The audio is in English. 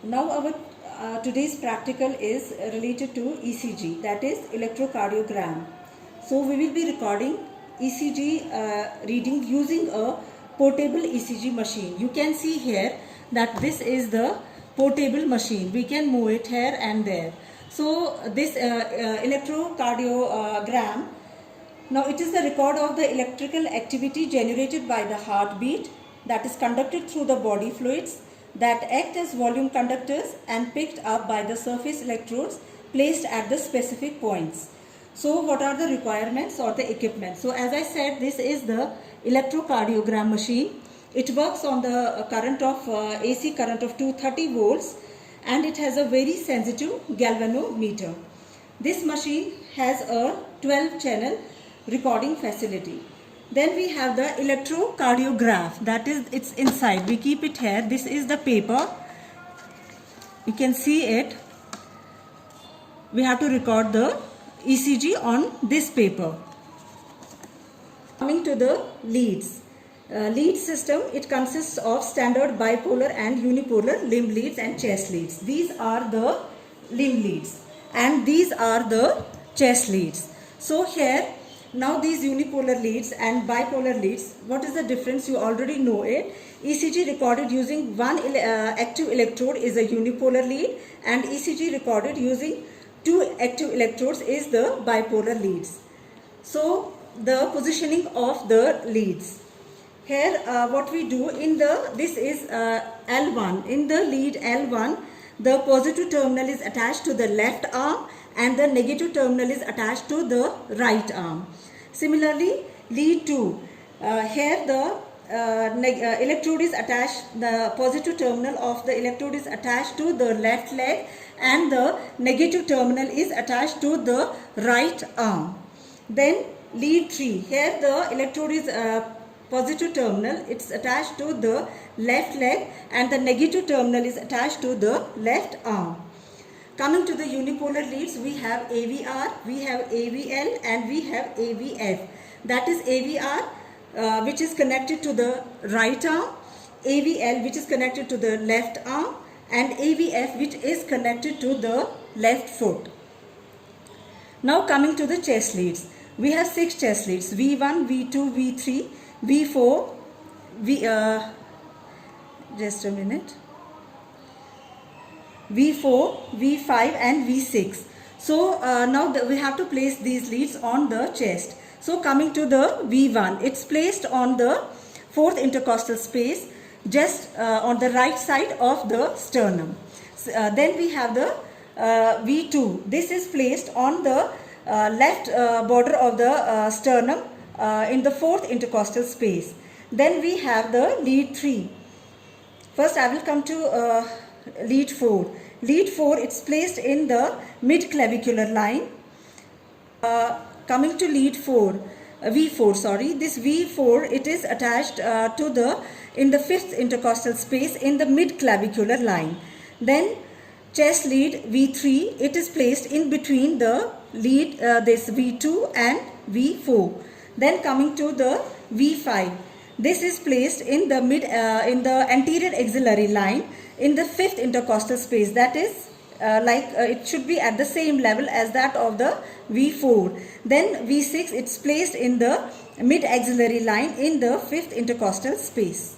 Now our today's practical is related to ECG, that is electrocardiogram. So we will be recording ECG reading using a portable ECG machine. You can see here that this is the portable machine. We can move it here and there. So this electrocardiogram, now it is the record of the electrical activity generated by the heartbeat that is conducted through the body fluids that act as volume conductors and picked up by the surface electrodes placed at the specific points. So what are the requirements or the equipment? So as I said, this is the electrocardiogram machine. It works on the current of AC current of 230 volts and it has a very sensitive galvanometer. This machine has a 12 channel recording facility. Then we have the electrocardiograph, that is it's inside. We keep it here. This is the paper. You can see it. We have to record the ECG on this paper. Coming to the leads. Lead system, it consists of standard bipolar and unipolar limb leads and chest leads. These are the limb leads and these are the chest leads. So here, now these unipolar leads and bipolar leads, what is the difference? You already know it. ECG recorded using one active electrode is a unipolar lead and ECG recorded using two active electrodes is the bipolar leads. So the positioning of the leads. Here what we do in the, this is L1. In the lead L1, the positive terminal is attached to the left arm and the negative terminal is attached to the right arm. Similarly, lead 2, here the electrode is attached, the positive terminal of the electrode is attached to the left leg and the negative terminal is attached to the right arm. Then lead 3, here the electrode is positive terminal, it's attached to the left leg and the negative terminal is attached to the left arm. Coming to the unipolar leads, we have AVR, we have AVL and we have AVF. That is AVR which is connected to the right arm, AVL which is connected to the left arm and AVF which is connected to the left foot. Now coming to the chest leads. We have 6 chest leads, V1, V2, V3, V4, just a minute. V4, V5 and V6. So now we have to place these leads on the chest. So coming to the V1, it's placed on the 4th intercostal space just on the right side of the sternum. Then we have the V2. This is placed on the left border of the sternum in the 4th intercostal space. Then we have the lead 3. First I will come to lead 4. Lead 4, it's placed in the mid-clavicular line. Coming to lead 4, V4, sorry. This V4, it is attached to the, in the 5th intercostal space in the mid-clavicular line. Then chest lead V3, it is placed in between the lead, this V2 and V4. Then coming to the V5, this is placed in the in the anterior axillary line in the 5th intercostal space. That is it should be at the same level as that of the V4. Then V6, it's placed in the mid axillary line in the 5th intercostal space.